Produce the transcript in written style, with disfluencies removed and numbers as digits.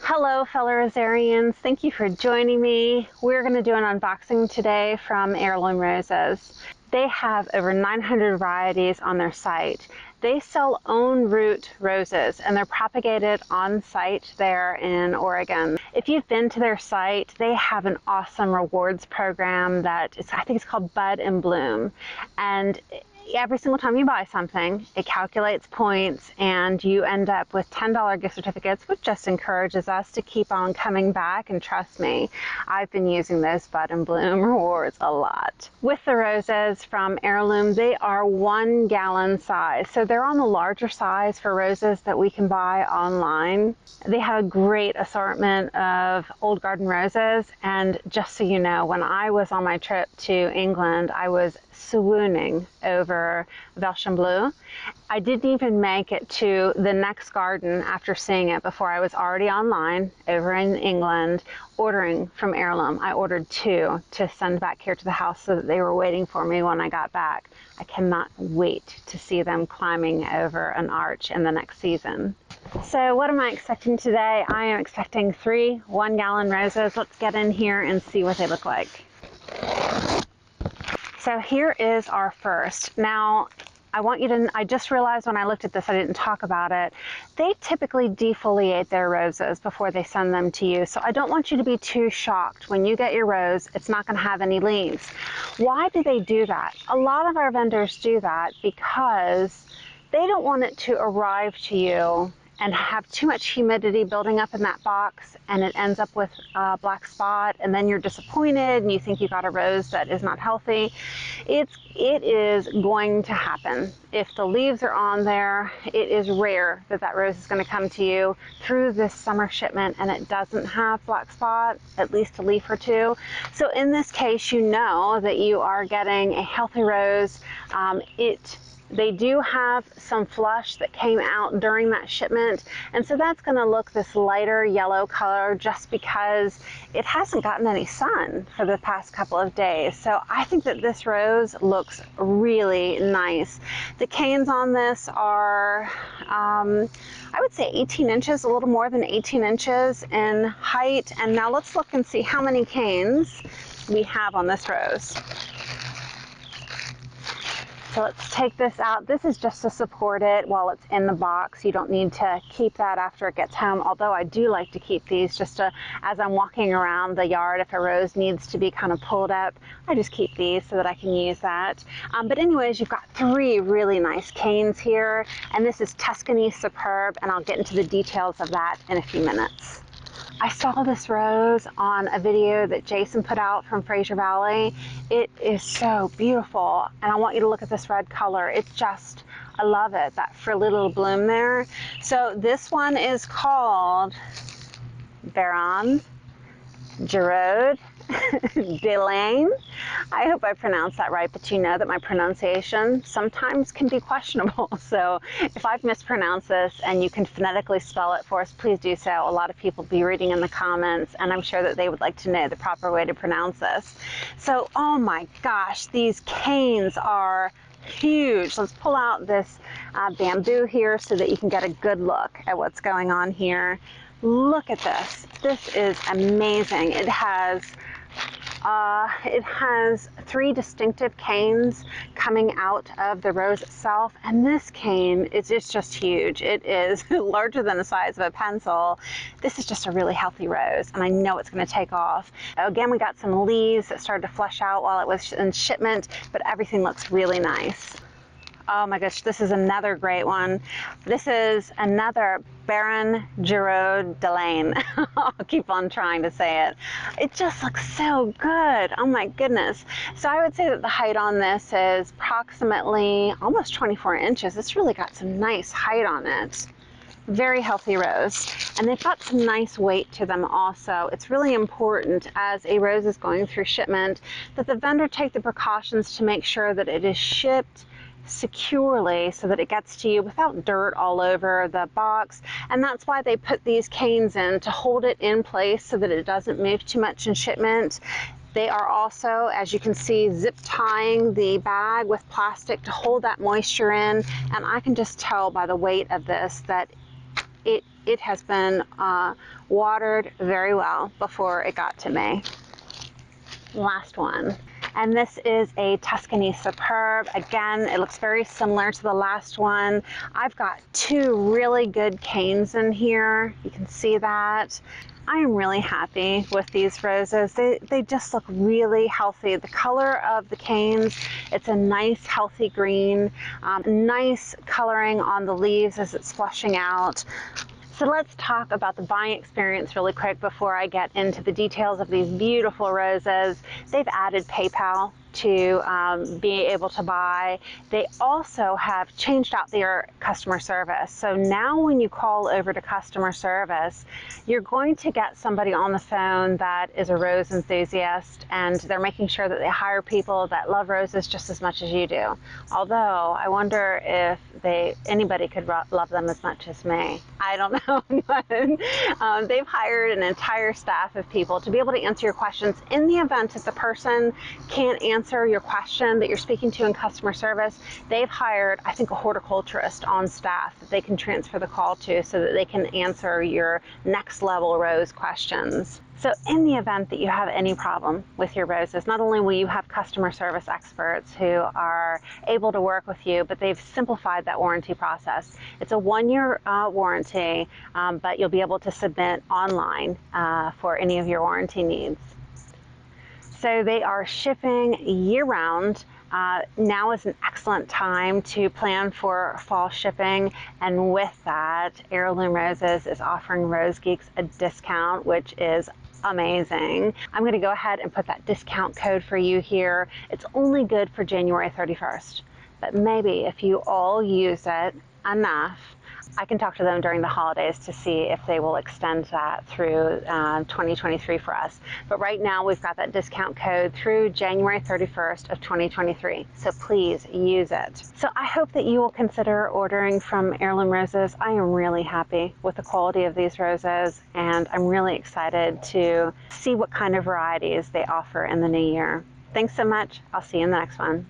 Hello, fellow Rosarians. Thank you for joining me. We're going to do an unboxing today from Heirloom Roses. They have over 900 varieties on their site. They sell own root roses and they're propagated on site there in Oregon. If you've been to their site, they have an awesome rewards program that is, I think it's called Bud and Bloom. And every single time you buy something, it calculates points and you end up with $10 gift certificates, which just encourages us to keep on coming back. And trust me, I've been using those Bud and Bloom rewards a lot. With the roses from Heirloom, they are 1 gallon size. So they're on the larger size for roses that we can buy online. They have a great assortment of old garden roses. And just so you know, when I was on my trip to England, I was swooning over Velsham Blue. I didn't even make it to the next garden after seeing it before I was already online over in England ordering from Heirloom. I ordered 2 to send back here to the house so that they were waiting for me when I got back. I cannot wait to see them climbing over an arch in the next season. So what am I expecting today? I am expecting 3 1-gallon roses. Let's get in here and see what they look like. So here is our first. Now, I just realized when I looked at this, I didn't talk about it. They typically defoliate their roses before they send them to you. So I don't want you to be too shocked when you get your rose, it's not going to have any leaves. Why do they do that? A lot of our vendors do that because they don't want it to arrive to you and have too much humidity building up in that box and it ends up with a black spot and then you're disappointed and you think you got a rose that is not healthy. It is going to happen. If the leaves are on there, it is rare that that rose is going to come to you through this summer shipment and it doesn't have black spot, at least a leaf or 2. So in this case, you know that you are getting a healthy rose. They do have some flush that came out during that shipment, and so that's going to look this lighter yellow color just because it hasn't gotten any sun for the past couple of days. So I think that this rose looks really nice. The canes on this are, I would say 18 inches, a little more than 18 inches in height. And now let's look and see how many canes we have on this rose. So let's take this out. This is just to support it while it's in the box. You don't need to keep that after it gets home, although I do like to keep these just to, as I'm walking around the yard, if a rose needs to be kind of pulled up, I just keep these so that I can use that. But anyways, you've got 3 really nice canes here, and this is Tuscany Superb, and I'll get into the details of that in a few minutes. I saw this rose on a video that Jason put out from Fraser Valley. It is so beautiful, and I want you to look at this red color. It's just, I love it, that frilly little bloom there. So this one is called Baron Gerard Delane. I hope I pronounced that right, but you know that my pronunciation sometimes can be questionable. So if I've mispronounced this and you can phonetically spell it for us, please do so. A lot of people be reading in the comments, and I'm sure that they would like to know the proper way to pronounce this. So, oh my gosh, these canes are huge. Let's pull out this bamboo here so that you can get a good look at what's going on here. Look at this. This is amazing. It has 3 distinctive canes coming out of the rose itself, and this cane is just huge. It is larger than the size of a pencil. This is just a really healthy rose, and I know it's going to take off. Again, we got some leaves that started to flush out while it was in shipment, but everything looks really nice. Oh my gosh, this is another great one. This is another Baron Gerard Delane. I'll keep on trying to say it. It just looks so good. Oh my goodness. So I would say that the height on this is approximately almost 24 inches. It's really got some nice height on it. Very healthy rose. And they've got some nice weight to them also. It's really important as a rose is going through shipment that the vendor take the precautions to make sure that it is shipped securely so that it gets to you without dirt all over the box. And that's why they put these canes in, to hold it in place so that it doesn't move too much in shipment. They are also, as you can see, zip tying the bag with plastic to hold that moisture in. And I can just tell by the weight of this that it has been watered very well before it got to me. Last one. And this is a Tuscany Superb. Again, it looks very similar to the last one. I've got two really good canes in here. You can see that. I am really happy with these roses. They just look really healthy. The color of the canes, it's a nice healthy green, nice coloring on the leaves as it's flushing out. So let's talk about the buying experience really quick before I get into the details of these beautiful roses. They've added PayPal to be able to buy. They also have changed out their customer service. So now when you call over to customer service, you're going to get somebody on the phone that is a rose enthusiast, and they're making sure that they hire people that love roses just as much as you do. Although I wonder if anybody could love them as much as me. I don't know, but they've hired an entire staff of people to be able to answer your questions in the event that the person can't answer your question that you're speaking to in customer service. They've hired, I think, a horticulturist on staff that they can transfer the call to so that they can answer your next level rose questions. So in the event that you have any problem with your roses, not only will you have customer service experts who are able to work with you, but they've simplified that warranty process. It's a 1-year warranty, but you'll be able to submit online for any of your warranty needs. So they are shipping year-round. Now is an excellent time to plan for fall shipping, and with that, Heirloom Roses is offering Rose Geeks a discount, which is amazing. I'm going to go ahead and put that discount code for you here. It's only good for January 31st, but maybe if you all use it enough, I can talk to them during the holidays to see if they will extend that through 2023 for us. But right now we've got that discount code through January 31st of 2023. So please use it. So I hope that you will consider ordering from Heirloom Roses. I am really happy with the quality of these roses, and I'm really excited to see what kind of varieties they offer in the new year. Thanks so much. I'll see you in the next one.